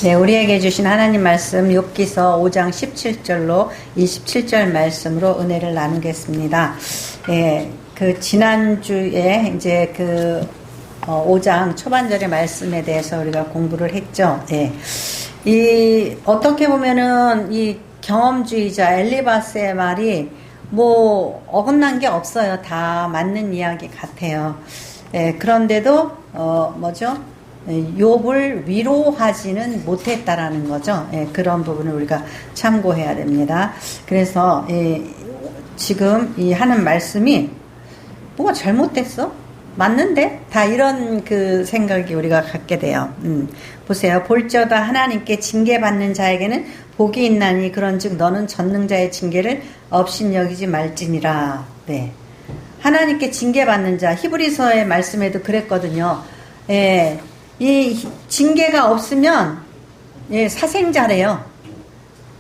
네, 우리에게 주신 하나님 말씀 욥기서 5장 17절로 27절 말씀으로 은혜를 나누겠습니다. 예, 그 지난주에 이제 그 5장 초반절의 말씀에 대해서 우리가 공부를 했죠. 예. 이 어떻게 보면은 이 경험주의자 엘리바스의 말이 뭐 어긋난 게 없어요. 다 맞는 이야기 같아요. 예, 그런데도 뭐죠? 욥을 위로하지는 못했다라는 거죠. 예, 그런 부분을 우리가 참고해야 됩니다. 그래서 지금 이 하는 말씀이 뭐가 잘못됐어? 맞는데? 다 이런 그 생각이 우리가 갖게 돼요. 보세요. 볼지어다 하나님께 징계받는 자에게는 복이 있나니 그런즉 너는 전능자의 징계를 업신여기지 말지니라. 네. 하나님께 징계받는 자, 히브리서의 말씀에도 그랬거든요. 예. 이 징계가 없으면 예, 사생자래요.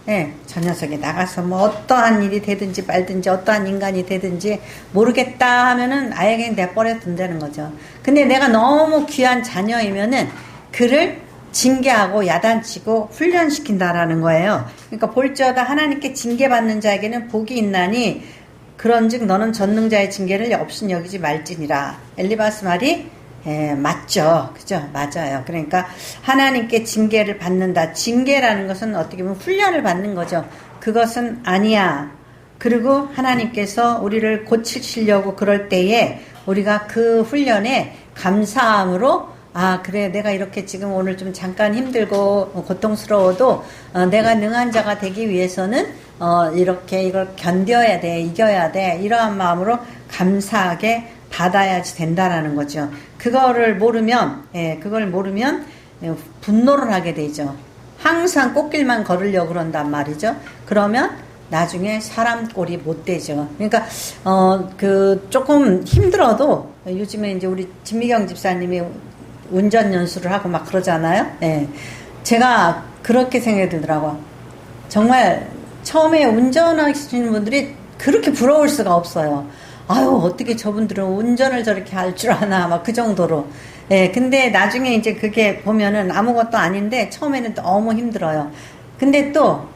예, 저 녀석이 나가서 뭐 어떠한 일이 되든지 말든지 어떠한 인간이 되든지 모르겠다 하면은 아예 그냥 내버려 둔다는 거죠. 근데 내가 너무 귀한 자녀이면은 그를 징계하고 야단치고 훈련시킨다라는 거예요. 그러니까 볼지어다 하나님께 징계받는 자에게는 복이 있나니 그런즉 너는 전능자의 징계를 업신여기지 말지니라. 엘리바스 말이 예, 맞죠. 그죠? 맞아요. 그러니까 하나님께 징계를 받는다. 징계라는 것은 어떻게 보면 훈련을 받는 거죠. 그것은 아니야. 그리고 하나님께서 우리를 고치시려고 그럴 때에 우리가 그 훈련에 감사함으로 아, 그래. 내가 이렇게 지금 오늘 좀 잠깐 힘들고 고통스러워도 내가 능한 자가 되기 위해서는 이렇게 이걸 견뎌야 돼. 이겨야 돼. 이러한 마음으로 감사하게 받아야지 된다라는 거죠. 그걸 모르면 분노를 하게 되죠. 항상 꽃길만 걸으려고 그런단 말이죠. 그러면 나중에 사람 꼴이 못 되죠. 그러니까 그 조금 힘들어도 요즘에 이제 우리 진미경 집사님이 운전 연수를 하고 막 그러잖아요. 예. 제가 그렇게 생각이 들더라고요. 정말 처음에 운전하시는 분들이 그렇게 부러울 수가 없어요. 아유, 어떻게 저분들은 운전을 저렇게 할 줄 아나, 막 그 정도로. 예, 근데 나중에 이제 그게 보면은 아무것도 아닌데, 처음에는 너무 힘들어요. 근데 또,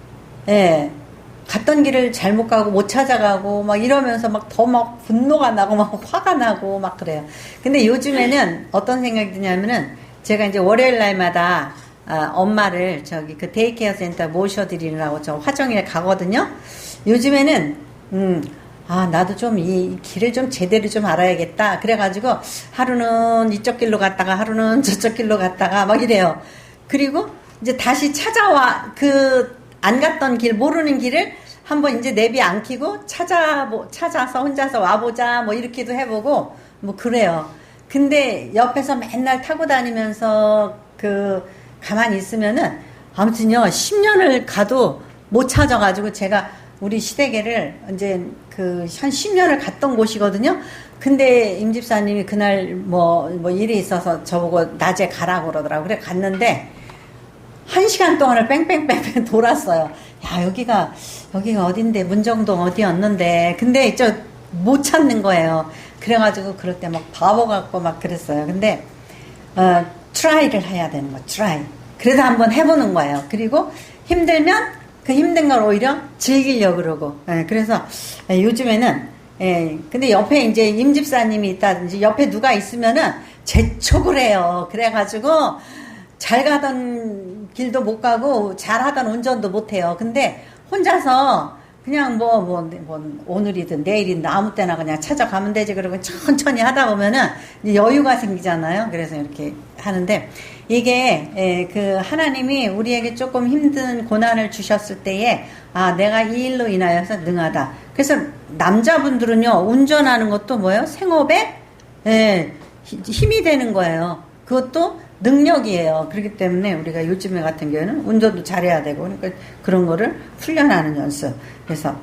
예, 갔던 길을 잘못 가고 못 찾아가고, 막 이러면서 막 더 막 분노가 나고 막 화가 나고 막 그래요. 근데 요즘에는 어떤 생각이 드냐면은, 제가 이제 월요일 날마다, 엄마를 저기 그 데이케어 센터 모셔드리느라고 저 화정일에 가거든요. 요즘에는, 나도 좀 이 길을 좀 제대로 좀 알아야겠다. 그래가지고 하루는 이쪽 길로 갔다가 하루는 저쪽 길로 갔다가 막 이래요. 그리고 이제 다시 찾아와, 안 갔던 길, 모르는 길을 한번 이제 내비 안 켜고 찾아서 혼자서 와보자. 뭐 이렇게도 해보고 뭐 그래요. 근데 옆에서 맨날 타고 다니면서 가만히 있으면은 아무튼요, 10년을 가도 못 찾아가지고 제가 우리 시댁에를 이제 한 10년을 갔던 곳이거든요. 근데 임 집사님이 그날 뭐 일이 있어서 저보고 낮에 가라고 그러더라고요. 그래 갔는데 1시간 동안을 뺑뺑뺑뺑 돌았어요. 야, 여기가 어딘데, 문정동 어디였는데. 근데 못 찾는 거예요. 그래가지고 그럴 때 막 바보 같고 막 그랬어요. 근데 트라이를 해야 되는 거, 트라이. 그래서 한번 해보는 거예요. 그리고 힘들면 그 힘든 걸 오히려 즐기려고 그러고. 예, 그래서 요즘에는, 예, 근데 옆에 이제 임 집사님이 있다든지 옆에 누가 있으면은 재촉을 해요. 그래가지고 잘 가던 길도 못 가고 잘 하던 운전도 못 해요. 근데 혼자서 그냥 오늘이든 내일이든 아무 때나 그냥 찾아가면 되지. 그러고 천천히 하다 보면은 여유가 생기잖아요. 그래서 이렇게 하는데, 이게, 하나님이 우리에게 조금 힘든 고난을 주셨을 때에, 내가 이 일로 인하여서 능하다. 그래서 남자분들은요, 운전하는 것도 뭐예요? 생업에, 힘이 되는 거예요. 그것도 능력이에요. 그렇기 때문에 우리가 요즘에 같은 경우에는 운전도 잘해야 되고, 그러니까 그런 거를 훈련하는 연습. 그래서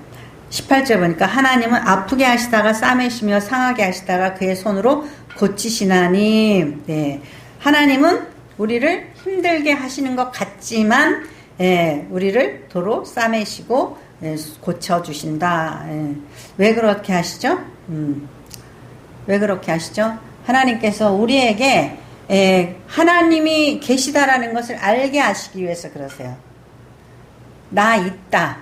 18절 보니까 하나님은 아프게 하시다가 싸매시며 상하게 하시다가 그의 손으로 고치시나니. 네. 하나님은 우리를 힘들게 하시는 것 같지만, 우리를 도로 싸매시고 고쳐주신다. 왜 그렇게 하시죠? 왜 그렇게 하시죠? 하나님께서 우리에게 하나님이 계시다라는 것을 알게 하시기 위해서 그러세요. 나 있다.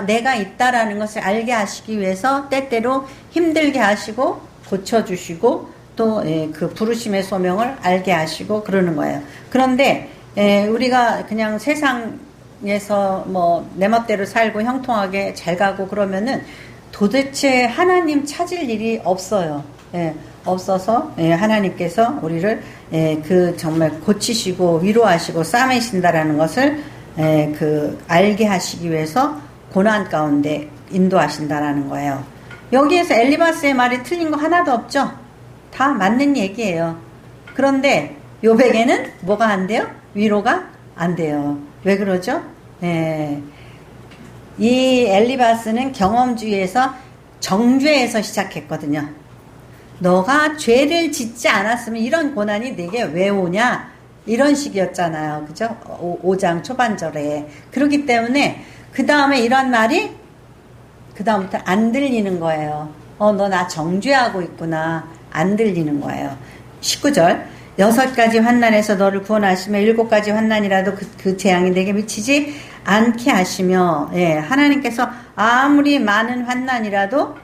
내가 있다라는 것을 알게 하시기 위해서 때때로 힘들게 하시고 고쳐주시고 또 그 부르심의 소명을 알게 하시고 그러는 거예요. 그런데 우리가 그냥 세상에서 뭐 내 멋대로 살고 형통하게 잘 가고 그러면은 도대체 하나님 찾을 일이 없어요. 없어서 하나님께서 우리를 그 정말 고치시고 위로하시고 싸매신다라는 것을 그 알게 하시기 위해서 고난 가운데 인도하신다라는 거예요. 여기에서 엘리바스의 말이 틀린 거 하나도 없죠. 다 맞는 얘기예요. 그런데 요백에는 뭐가 안 돼요? 위로가 안 돼요. 왜 그러죠? 이 엘리바스는 경험주의에서 정죄에서 시작했거든요. 너가 죄를 짓지 않았으면 이런 고난이 내게 왜 오냐? 이런 식이었잖아요. 그죠? 5장 초반절에. 그렇기 때문에 그 다음에 이런 말이 그 다음부터 안 들리는 거예요. 너 나 정죄하고 있구나. 안 들리는 거예요. 19절 6가지 환난에서 너를 구원하시며 7가지 환난이라도 그 재앙이 내게 미치지 않게 하시며 하나님께서 아무리 많은 환난이라도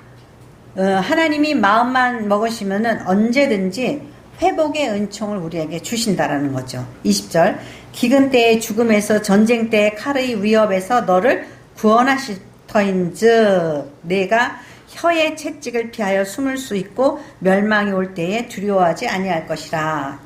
하나님이 마음만 먹으시면은 언제든지 회복의 은총을 우리에게 주신다라는 거죠. 20절 기근 때의 죽음에서 전쟁 때의 칼의 위협에서 너를 구원하실 터인즉 내가 혀의 채찍을 피하여 숨을 수 있고 멸망이 올 때에 두려워하지 아니할 것이라.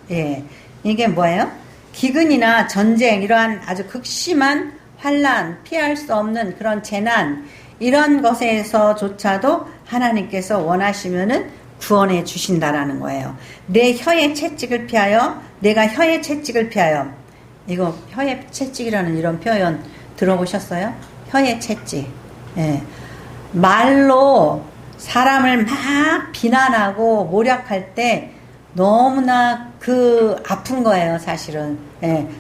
이게 뭐예요? 기근이나 전쟁 이러한 아주 극심한 환난, 피할 수 없는 그런 재난 이런 것에서조차도 하나님께서 원하시면은 구원해 주신다라는 거예요. 내 혀의 채찍을 피하여 내가 혀의 채찍을 피하여 이거 혀의 채찍이라는 이런 표현 들어보셨어요? 혀의 채찍. 말로 사람을 막 비난하고 모략할 때 너무나 그 아픈 거예요, 사실은.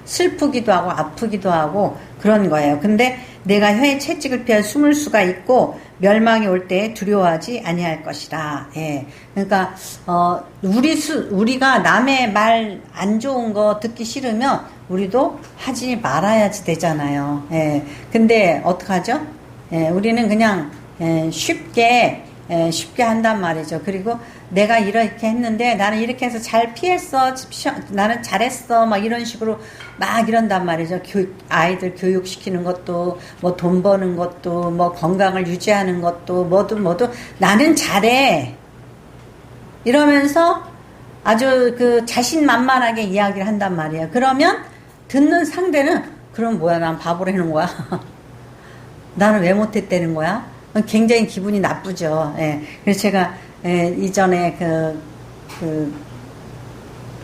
슬프기도 하고 아프기도 하고 그런 거예요. 근데 내가 혀의 채찍을 피해 숨을 수가 있고 멸망이 올 때 두려워하지 아니할 것이다. 그러니까 우리가 남의 말 안 좋은 거 듣기 싫으면 우리도 하지 말아야지 되잖아요. 근데 어떡하죠? 우리는 그냥 쉽게 한단 말이죠. 그리고 내가 이렇게 했는데 나는 이렇게 해서 잘 피했어. 나는 잘했어. 막 이런 식으로 막 이런단 말이죠. 아이들 교육시키는 것도 뭐 돈 버는 것도 뭐 건강을 유지하는 것도 뭐도 나는 잘해. 이러면서 아주 그 자신만만하게 이야기를 한단 말이에요. 그러면 듣는 상대는 그럼 뭐야 난 바보라는 거야. 나는 왜 못했다는 거야? 굉장히 기분이 나쁘죠. 그래서 제가 이전에 그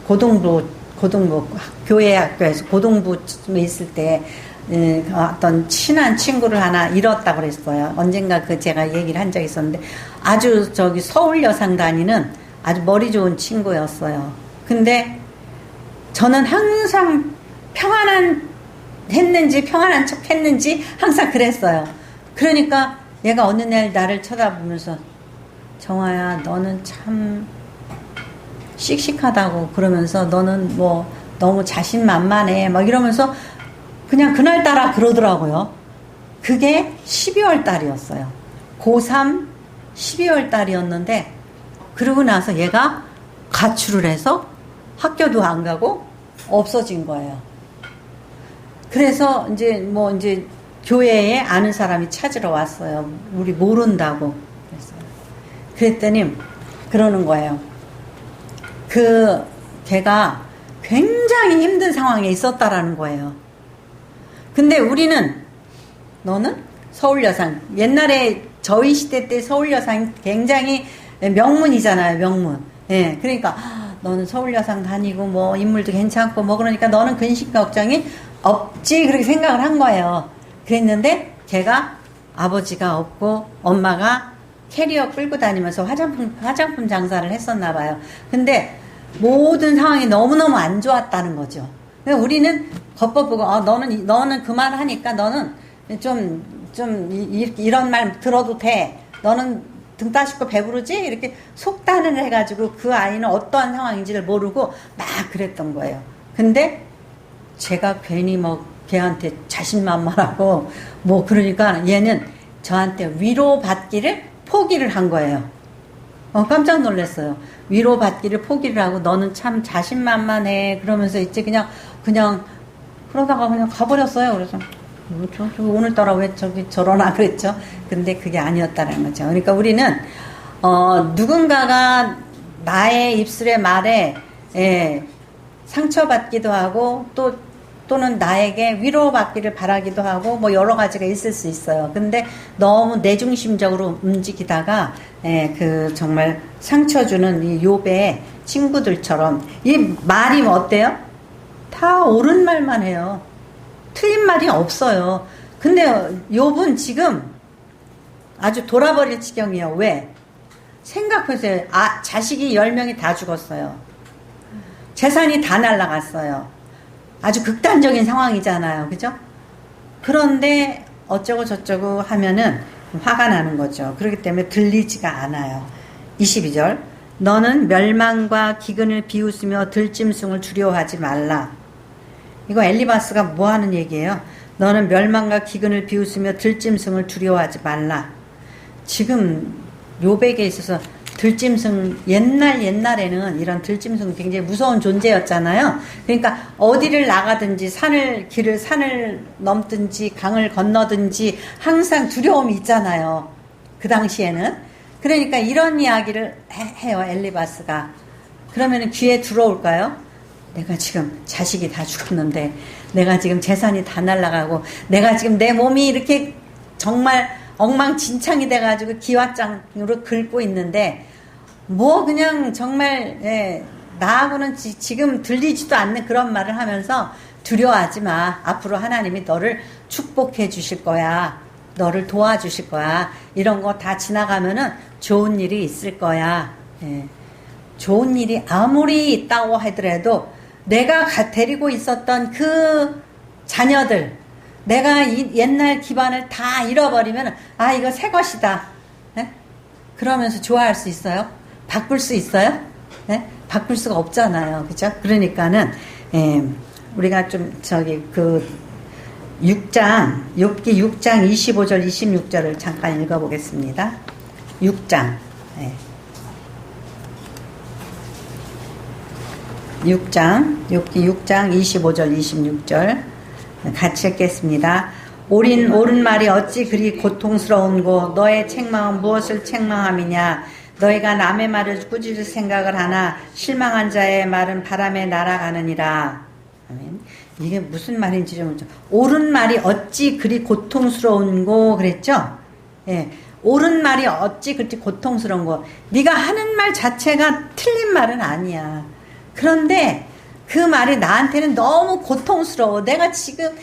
고등부 교회 학교에서 고등부에 있을 때 어떤 친한 친구를 하나 잃었다고 그랬어요. 언젠가 제가 얘기를 한 적이 있었는데 아주 서울 여상 다니는 아주 머리 좋은 친구였어요. 근데 저는 항상 평안한 척 했는지 항상 그랬어요. 그러니까 얘가 어느 날 나를 쳐다보면서 정아야 너는 참 씩씩하다고 그러면서 너는 뭐 너무 자신만만해 막 이러면서 그냥 그날따라 그러더라고요. 그게 12월 달이었어요. 고3 12월 달이었는데 그러고 나서 얘가 가출을 해서 학교도 안 가고 없어진 거예요. 그래서 이제 교회에 아는 사람이 찾으러 왔어요. 우리 모른다고 그랬어요. 그랬더니 그러는 거예요. 걔가 굉장히 힘든 상황에 있었다라는 거예요. 근데 너는 서울여상, 옛날에 저희 시대 때 서울여상이 굉장히 명문이잖아요, 명문. 그러니까 너는 서울여상 다니고 뭐 인물도 괜찮고 뭐 그러니까 너는 근심 걱정이 없지 그렇게 생각을 한 거예요. 그랬는데 걔가 아버지가 없고 엄마가 캐리어 끌고 다니면서 화장품 장사를 했었나 봐요. 근데 모든 상황이 너무너무 안 좋았다는 거죠. 우리는 겉보고 너는 그만하니까 너는 좀 이런 말 들어도 돼. 너는 등 따시고 배부르지? 이렇게 속단을 해가지고 그 아이는 어떠한 상황인지를 모르고 막 그랬던 거예요. 근데 제가 괜히 뭐 걔한테 자신만만하고 뭐 그러니까 얘는 저한테 위로받기를 포기를 한 거예요. 깜짝 놀랐어요. 위로받기를 포기를 하고 너는 참 자신만만해 그러면서 이제 그냥 그러다가 그냥 가버렸어요. 그래서 오늘따라 왜 저러나 그랬죠. 근데 그게 아니었다는 거죠. 그러니까 우리는 누군가가 나의 입술의 말에 상처받기도 하고 또는 나에게 위로받기를 바라기도 하고 뭐 여러 가지가 있을 수 있어요. 근데 너무 내중심적으로 움직이다가 정말 상처 주는 이 욥의 친구들처럼 이 말이 어때요? 다 옳은 말만 해요. 틀린 말이 없어요. 근데 욥은 지금 아주 돌아버릴 지경이에요. 왜? 생각해보세요. 자식이 10명이 다 죽었어요. 재산이 다 날라갔어요. 아주 극단적인 상황이잖아요. 그죠? 그런데 어쩌고 저쩌고 하면은 화가 나는 거죠. 그렇기 때문에 들리지가 않아요. 22절 너는 멸망과 기근을 비웃으며 들짐승을 두려워하지 말라. 이거 엘리바스가 뭐 하는 얘기예요? 너는 멸망과 기근을 비웃으며 들짐승을 두려워하지 말라. 지금 욥에게 있어서 들짐승 옛날에는 이런 들짐승 굉장히 무서운 존재였잖아요. 그러니까 어디를 나가든지 산을 넘든지 강을 건너든지 항상 두려움이 있잖아요. 그 당시에는. 그러니까 이런 이야기를 해요. 엘리바스가. 그러면 귀에 들어올까요? 내가 지금 자식이 다 죽었는데 내가 지금 재산이 다 날아가고 내가 지금 내 몸이 이렇게 정말 엉망진창이 돼가지고 기왓장으로 긁고 있는데 뭐 그냥 정말 나하고는 지금 들리지도 않는 그런 말을 하면서 두려워하지 마. 앞으로 하나님이 너를 축복해 주실 거야. 너를 도와주실 거야. 이런 거 다 지나가면은 좋은 일이 있을 거야. 좋은 일이 아무리 있다고 하더라도 내가 데리고 있었던 그 자녀들 내가 이 옛날 기반을 다 잃어버리면 이거 새 것이다. 그러면서 좋아할 수 있어요? 바꿀 수 있어요? 바꿀 수가 없잖아요. 그죠? 그러니까는 우리가 좀 그 6장 욥기 6장 25절 26절을 잠깐 읽어보겠습니다. 6장 6장 욥기 6장 25절 26절 같이 읽겠습니다. 옳은 말이 어찌 그리 고통스러운고 너의 책망은 무엇을 책망함이냐. 너희가 남의 말을 꾸짖을 생각을 하나 실망한 자의 말은 바람에 날아가느니라. 아멘. 이게 무슨 말인지 좀 옳은 말이 어찌 그리 고통스러운고 그랬죠? 옳은 말이 어찌 그리 고통스러운고. 네가 하는 말 자체가 틀린 말은 아니야. 그런데 그 말이 나한테는 너무 고통스러워. 내가 지금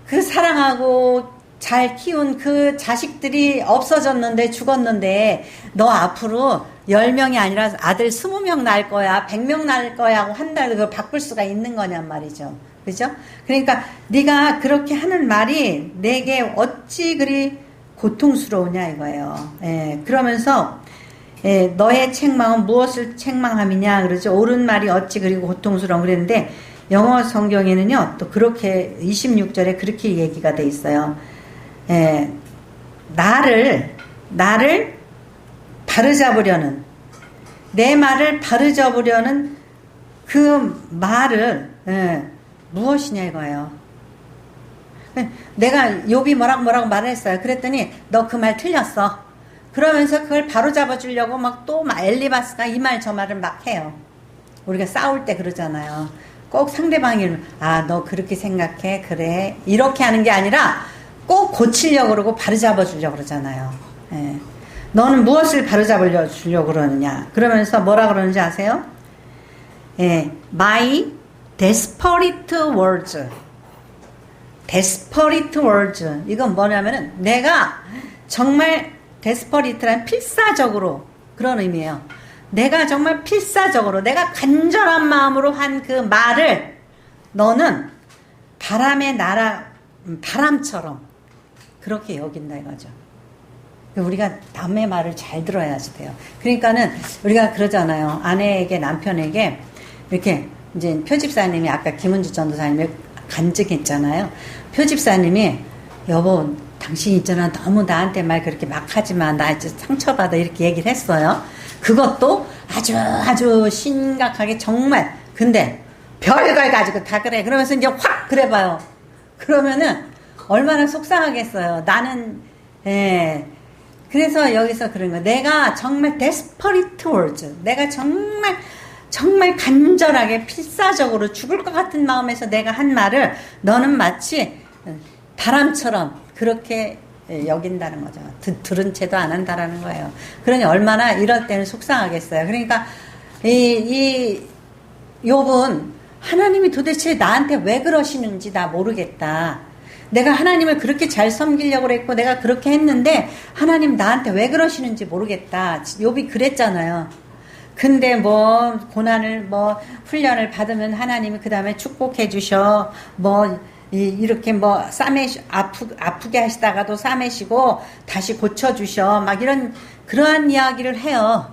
그 사랑하고 잘 키운 그 자식들이 없어졌는데 죽었는데 너 앞으로 10명이 아니라 아들 20명 낳을 거야 100명 낳을 거야 하고 한다고 그걸 바꿀 수가 있는 거냔 말이죠. 그죠? 그러니까 네가 그렇게 하는 말이 내게 어찌 그리 고통스러우냐 이거예요. 그러면서 너의 책망은 무엇을 책망함이냐 그러죠. 옳은 말이 어찌 그리고 고통스러운 그랬는데 영어 성경에는요 또 그렇게 26절에 그렇게 얘기가 돼 있어요. 나를 바로잡으려는 내 말을 바로잡으려는 그 말을 무엇이냐 이거예요. 내가 욥이 뭐라고 말을 했어요. 그랬더니 너 그 말 틀렸어. 그러면서 그걸 바로잡아 주려고 막 엘리바스가 이 말 저 말을 막 해요. 우리가 싸울 때 그러잖아요. 꼭 상대방이 너 그렇게 생각해 그래 이렇게 하는 게 아니라 꼭 고치려고 그러고 바로잡아 주려고 그러잖아요. 너는 무엇을 바로잡아 주려고 그러느냐 그러면서 뭐라 그러는지 아세요? My desperate words 이건 뭐냐면은 내가 정말 desperate란 필사적으로 그런 의미예요. 내가 정말 필사적으로 내가 간절한 마음으로 한 그 말을 너는 바람처럼 그렇게 여긴다 이거죠. 우리가 남의 말을 잘 들어야지 돼요. 그러니까는 우리가 그러잖아요. 아내에게, 남편에게 이렇게 이제 표집사님이 아까 김은주 전도사님을 간증했잖아요. 표집사님이 여보, 당신 있잖아. 너무 나한테 말 그렇게 막 하지 마. 나 이제 상처받아. 이렇게 얘기를 했어요. 그것도 아주 심각하게 정말. 근데 별걸 가지고 다 그래. 그러면서 이제 확 그래봐요. 그러면은 얼마나 속상하겠어요. 나는, 예. 그래서 여기서 그런 거. 내가 정말 desperate words. 내가 정말 간절하게 필사적으로 죽을 것 같은 마음에서 내가 한 말을 너는 마치 바람처럼 그렇게 여긴다는 거죠. 들은 채도 안 한다라는 거예요. 그러니 얼마나 이럴 때는 속상하겠어요. 그러니까 이 욥은 하나님이 도대체 나한테 왜 그러시는지 나 모르겠다. 내가 하나님을 그렇게 잘 섬기려고 했고 내가 그렇게 했는데 하나님 나한테 왜 그러시는지 모르겠다. 욥이 그랬잖아요. 근데 뭐 고난을 뭐 훈련을 받으면 하나님이 그 다음에 축복해 주셔. 뭐 이렇게 뭐 아프게 하시다가도 싸매시고 다시 고쳐주셔. 막 그러한 이야기를 해요.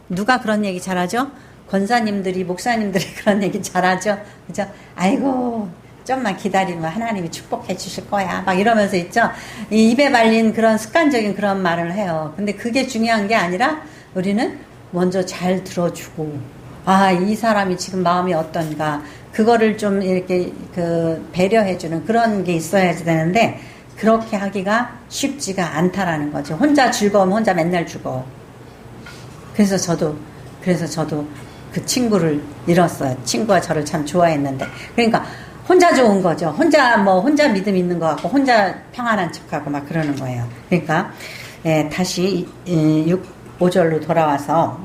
누가 그런 얘기 잘하죠? 권사님들이, 목사님들이 그런 얘기 잘하죠. 그죠? 아이고, 좀만 기다리면 하나님이 축복해 주실 거야. 막 이러면서 있죠. 이 입에 발린 그런 습관적인 그런 말을 해요. 근데 그게 중요한 게 아니라 우리는 먼저 잘 들어주고, 아, 이 사람이 지금 마음이 어떤가. 그거를 좀 이렇게 배려해주는 그런 게 있어야지 되는데, 그렇게 하기가 쉽지가 않다라는 거죠. 혼자 즐거우면 혼자 맨날 죽어. 그래서 저도 그 친구를 잃었어요. 친구가 저를 참 좋아했는데. 그러니까 혼자 좋은 거죠. 혼자 믿음 있는 것 같고, 혼자 평안한 척하고 막 그러는 거예요. 그러니까, 다시 5절로 돌아와서,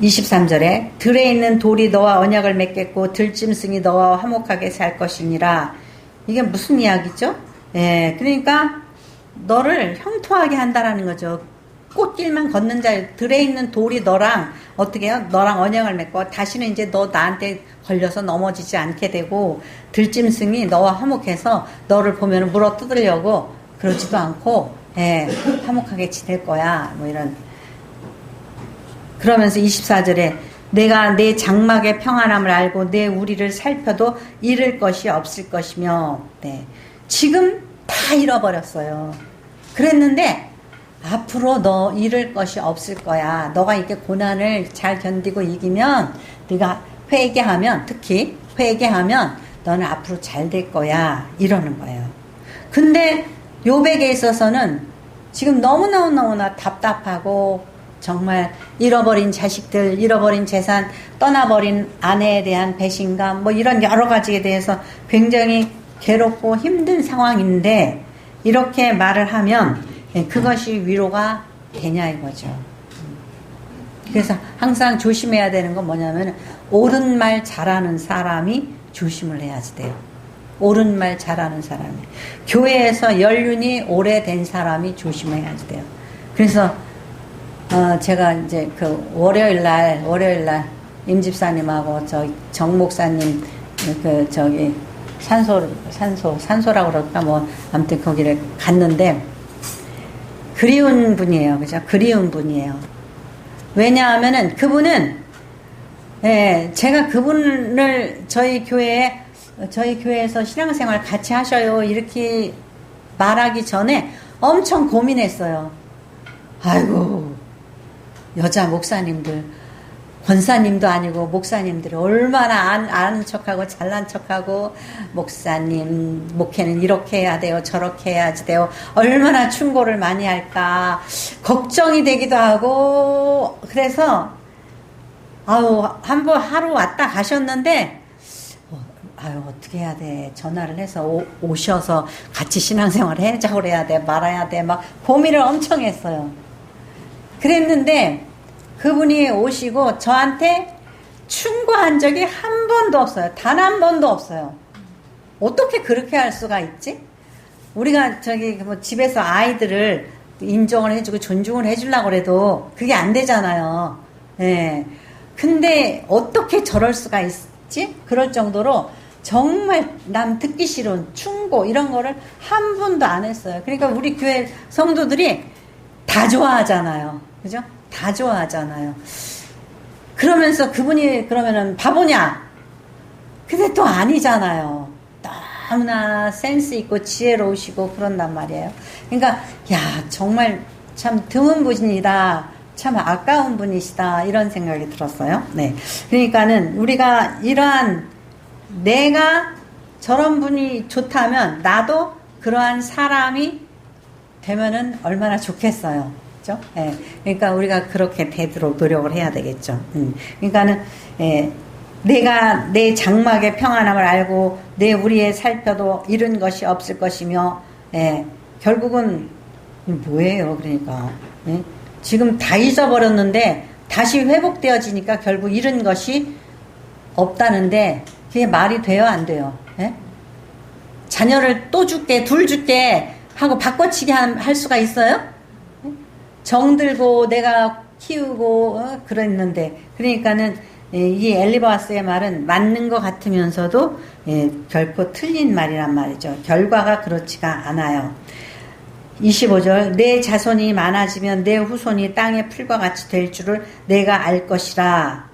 23절에 들에 있는 돌이 너와 언약을 맺겠고 들짐승이 너와 화목하게 살 것이니라. 이게 무슨 이야기죠? 그러니까 너를 형통하게 한다라는 거죠. 꽃길만 걷는 자, 들에 있는 돌이 너랑 어떻게 해요? 너랑 언약을 맺고 다시는 이제 너 나한테 걸려서 넘어지지 않게 되고, 들짐승이 너와 화목해서 너를 보면 물어 뜯으려고 그러지도 않고 화목하게 지낼 거야. 뭐 이런. 그러면서 24절에 내가 내 장막의 평안함을 알고 내 우리를 살펴도 잃을 것이 없을 것이며, 지금 다 잃어버렸어요. 그랬는데 앞으로 너 잃을 것이 없을 거야. 너가 이렇게 고난을 잘 견디고 이기면, 네가 회개하면, 특히 회개하면 너는 앞으로 잘 될 거야. 이러는 거예요. 근데 욥에게 있어서는 지금 너무나 답답하고, 정말 잃어버린 자식들, 잃어버린 재산, 떠나버린 아내에 대한 배신감, 뭐 이런 여러 가지에 대해서 굉장히 괴롭고 힘든 상황인데, 이렇게 말을 하면 그것이 위로가 되냐 이거죠. 그래서 항상 조심해야 되는 건 뭐냐면, 옳은 말 잘하는 사람이 조심을 해야지 돼요. 옳은 말 잘하는 사람이. 교회에서 연륜이 오래된 사람이 조심해야지 돼요. 그래서 제가 이제 월요일 날 임집사님하고 정 목사님 산소라고 그럴까 뭐 아무튼 거기를 갔는데, 그리운 분이에요. 그죠? 그리운 분이에요. 왜냐하면은 그분은, 제가 그분을 저희 교회에서 신앙생활 같이 하셔요 이렇게 말하기 전에 엄청 고민했어요. 아이고, 여자 목사님들, 권사님도 아니고 목사님들이 얼마나 아는 척하고 잘난 척하고, 목사님 목회는 이렇게 해야 돼요, 저렇게 해야지 돼요, 얼마나 충고를 많이 할까 걱정이 되기도 하고. 그래서 한번 하루 왔다 가셨는데, 어떻게 해야 돼, 전화를 해서 오셔서 같이 신앙생활 해자고 그래야 돼, 말아야 돼, 막 고민을 엄청 했어요. 그랬는데 그분이 오시고 저한테 충고한 적이 한 번도 없어요. 단 한 번도 없어요. 어떻게 그렇게 할 수가 있지? 우리가 집에서 아이들을 인정을 해주고 존중을 해주려고 해도 그게 안 되잖아요. 근데 어떻게 저럴 수가 있지? 그럴 정도로 정말 남 듣기 싫은 충고 참고 이런 거를 한 번도 안 했어요. 그러니까 우리 교회 성도들이 다 좋아하잖아요. 그죠? 다 좋아하잖아요. 그러면서 그분이 그러면은 바보냐? 근데 또 아니잖아요. 너무나 센스 있고 지혜로우시고 그런단 말이에요. 그러니까 야 정말 참 드문 분이다. 참 아까운 분이시다. 이런 생각이 들었어요. 네. 그러니까는 우리가 이러한 내가 저런 분이 좋다면 나도 그러한 사람이 되면은 얼마나 좋겠어요. 그죠? 예. 그러니까 우리가 그렇게 되도록 노력을 해야 되겠죠. 그러니까는, 내가 내 장막의 평안함을 알고 내 우리에 살펴도 잃은 것이 없을 것이며, 결국은, 뭐예요, 그러니까. 예? 지금 다 잊어버렸는데 다시 회복되어지니까 결국 잃은 것이 없다는데 그게 말이 돼요, 안 돼요? 예? 자녀를 또 줄게, 둘 줄게 하고 바꿔치기 할 수가 있어요? 정들고 내가 키우고 그랬는데 그러니까는 이 엘리바스의 말은 맞는 것 같으면서도 결코 틀린 말이란 말이죠. 결과가 그렇지가 않아요. 25절 내 자손이 많아지면 내 후손이 땅의 풀과 같이 될 줄을 내가 알 것이라.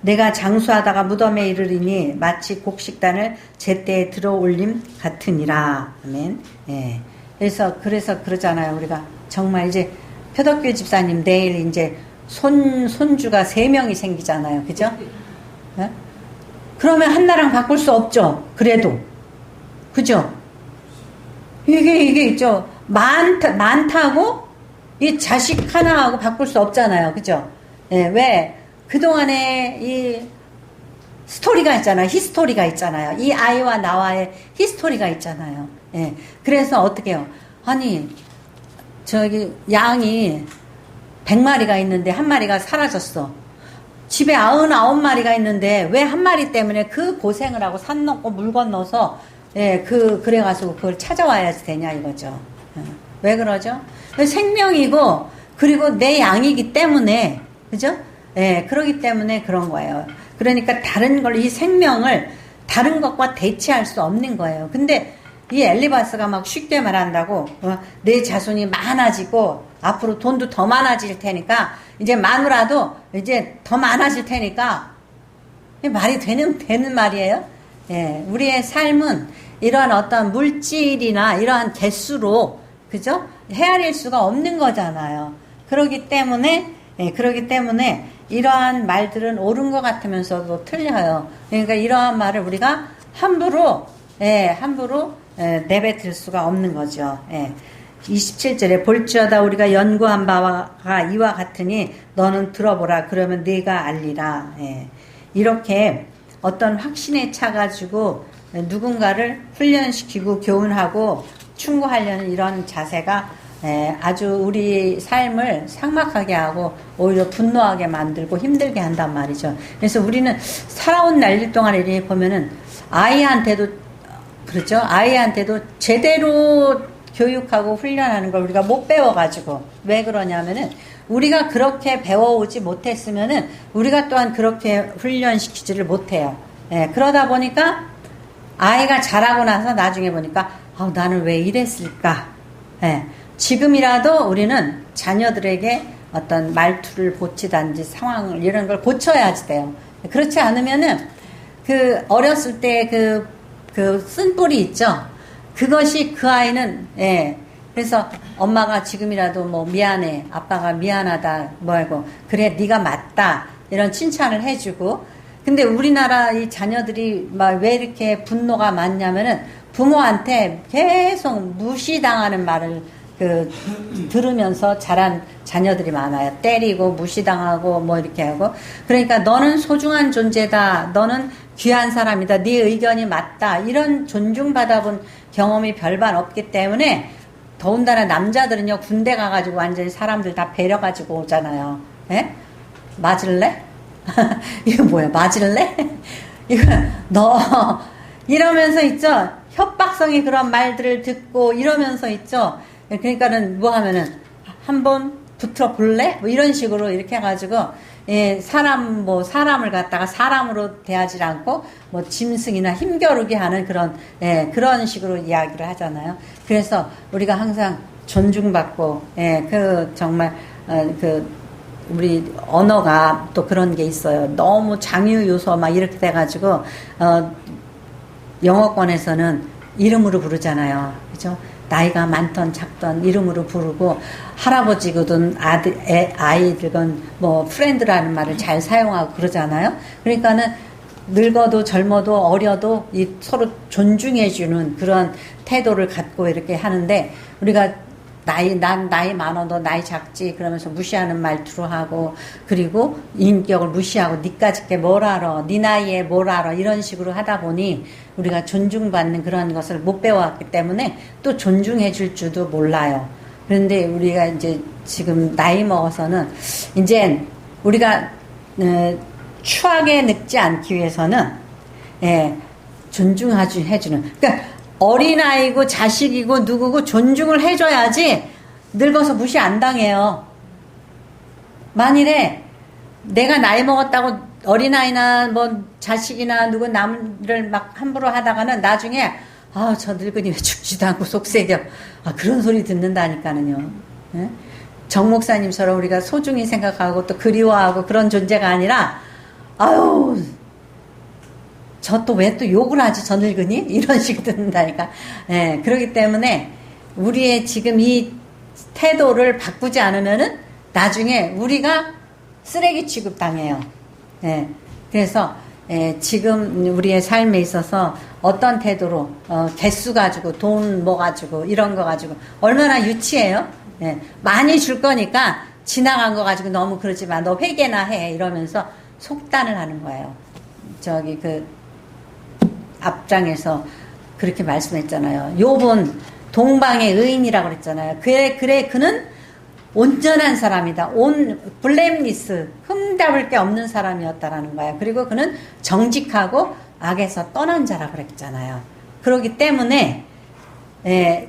내가 장수하다가 무덤에 이르리니 마치 곡식단을 제때에 들어올림 같으니라. 아멘. 그래서 그러잖아요. 우리가 정말 이제 표덕교 집사님 내일 이제 손주가 3명이 생기잖아요. 그죠? 그러면 한나랑 바꿀 수 없죠. 그래도. 그죠? 이게 있죠. 많다고 이 자식 하나하고 바꿀 수 없잖아요. 그죠? 왜? 그동안에 이 스토리가 있잖아요. 히스토리가 있잖아요. 이 아이와 나와의 히스토리가 있잖아요. 그래서 어떻게 해요? 아니, 저기 양이 100마리가 있는데 한 마리가 사라졌어. 집에 99마리가 있는데 왜 한 마리 때문에 그 고생을 하고 산 넘고 물 건너서 그래가지고 그걸 찾아와야지 되냐 이거죠. 왜 그러죠? 생명이고 그리고 내 양이기 때문에 그죠? 그러기 때문에 그런 거예요. 그러니까 다른 걸 이 생명을 다른 것과 대체할 수 없는 거예요. 근데 이 엘리바스가 막 쉽게 말한다고 내 자손이 많아지고 앞으로 돈도 더 많아질 테니까 이제 마누라도 이제 더 많아질 테니까 말이 되는 말이에요. 우리의 삶은 이러한 어떤 물질이나 이러한 개수로 그죠? 헤아릴 수가 없는 거잖아요. 그러기 때문에 이러한 말들은 옳은 것 같으면서도 틀려요. 그러니까 이러한 말을 우리가 함부로 내뱉을 수가 없는 거죠. 27절에 볼지어다 우리가 연구한 바가 이와 같으니 너는 들어보라 그러면 네가 알리라. 이렇게 어떤 확신에 차가지고 누군가를 훈련시키고 교훈하고 충고하려는 이런 자세가 아주 우리 삶을 삭막하게 하고 오히려 분노하게 만들고 힘들게 한단 말이죠. 그래서 우리는 살아온 날일 동안 이렇게 보면은 아이한테도 그렇죠. 아이한테도 제대로 교육하고 훈련하는 걸 우리가 못 배워가지고 왜 그러냐면은 우리가 그렇게 배워오지 못했으면은 우리가 또한 그렇게 훈련시키지를 못해요. 그러다 보니까 아이가 자라고 나서 나중에 보니까 나는 왜 이랬을까? 지금이라도 우리는 자녀들에게 어떤 말투를 고치든지 상황을 이런 걸 고쳐야지 돼요. 그렇지 않으면은 그 어렸을 때 그 쓴뿌리 있죠. 그것이 그 아이는 그래서 엄마가 지금이라도 뭐 미안해, 아빠가 미안하다, 뭐하고 그래 네가 맞다 이런 칭찬을 해주고. 근데 우리나라 이 자녀들이 막 왜 이렇게 분노가 많냐면은 부모한테 계속 무시당하는 말을 들으면서 자란 자녀들이 많아요. 때리고 무시당하고 뭐 이렇게 하고. 그러니까 너는 소중한 존재다. 너는 귀한 사람이다. 네 의견이 맞다. 이런 존중받아본 경험이 별반 없기 때문에 더군다나 남자들은요 군대 가가지고 완전히 사람들 다 배려가지고 오잖아요. 맞을래? 이거 뭐야? 맞을래? 이거 너 이러면서 있죠. 협박성의 그런 말들을 듣고 이러면서 있죠. 그러니까는 뭐 하면은 한번 붙어 볼래? 뭐 이런 식으로 이렇게 해가지고 예, 사람을 갖다가 사람으로 대하지 않고, 뭐, 짐승이나 힘겨루게 하는 그런, 예, 그런 식으로 이야기를 하잖아요. 그래서 우리가 항상 존중받고, 예, 정말, 우리 언어가 또 그런 게 있어요. 너무 장유 요소 막 이렇게 돼가지고, 영어권에서는 이름으로 부르잖아요. 그죠? 나이가 많던 작던 이름으로 부르고, 할아버지거든 아이들건 뭐 프렌드라는 말을 잘 사용하고 그러잖아요. 그러니까는 늙어도 젊어도 어려도 서로 존중해주는 그런 태도를 갖고 이렇게 하는데, 우리가 난 나이 많아도 나이 작지 그러면서 무시하는 말투로 하고, 그리고 인격을 무시하고 니까짓 게 뭘 알아, 니 나이에 뭘 알아, 이런 식으로 하다 보니 우리가 존중받는 그런 것을 못 배워왔기 때문에 또 존중해 줄 줄도 몰라요. 그런데 우리가 이제 지금 나이 먹어서는 이제 우리가 추하게 늙지 않기 위해서는, 예, 존중해주는, 그러니까 어린아이고 자식이고 누구고 존중을 해줘야지 늙어서 무시 안 당해요. 만일에 내가 나이 먹었다고 어린아이나 뭐 자식이나 누구 남을 막 함부로 하다가는 나중에 저 늙은이 왜 죽지도 않고 속색여. 그런 소리 듣는다니까는요. 예? 정 목사님처럼 우리가 소중히 생각하고 또 그리워하고 그런 존재가 아니라, 저 또 왜 또 욕을 하지, 저 늙은이? 이런 식으로 듣는다니까. 예, 그렇기 때문에 우리의 지금 이 태도를 바꾸지 않으면은 나중에 우리가 쓰레기 취급 당해요. 예, 그래서, 지금 우리의 삶에 있어서 어떤 태도로, 개수 가지고, 돈 뭐 가지고, 이런 거 가지고, 얼마나 유치해요? 예, 많이 줄 거니까 지나간 거 가지고 너무 그러지 마. 너 회개나 해. 이러면서 속단을 하는 거예요. 앞장에서 그렇게 말씀했잖아요. 욥은 동방의 의인이라고 그랬잖아요. 그래, 그는 온전한 사람이다. 블레임리스, 흠잡을 게 없는 사람이었다라는 거예요. 그리고 그는 정직하고 악에서 떠난 자라고 그랬잖아요. 그렇기 때문에,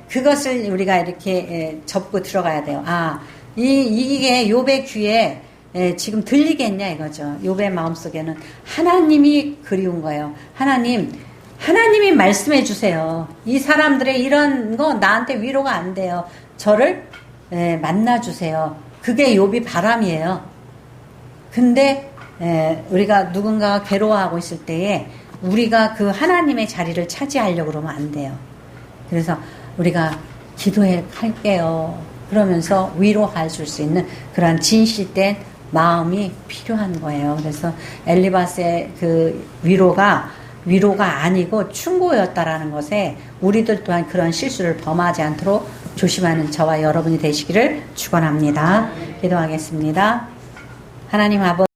그것을 우리가 이렇게 접고 들어가야 돼요. 이게 욥의 귀에 지금 들리겠냐 이거죠. 욥의 마음속에는 하나님이 그리운 거예요. 하나님이 말씀해 주세요. 이 사람들의 이런 거 나한테 위로가 안 돼요. 저를 만나 주세요. 그게 욥이 바람이에요. 근데 우리가 누군가가 괴로워하고 있을 때에 우리가 그 하나님의 자리를 차지하려고 그러면 안 돼요. 그래서 우리가 기도할게요. 그러면서 위로해 줄 수 있는 그런 진실된 마음이 필요한 거예요. 그래서 엘리바스의 그 위로가 아니고 충고였다라는 것에 우리들 또한 그런 실수를 범하지 않도록 조심하는 저와 여러분이 되시기를 축원합니다. 기도하겠습니다. 하나님 아버지,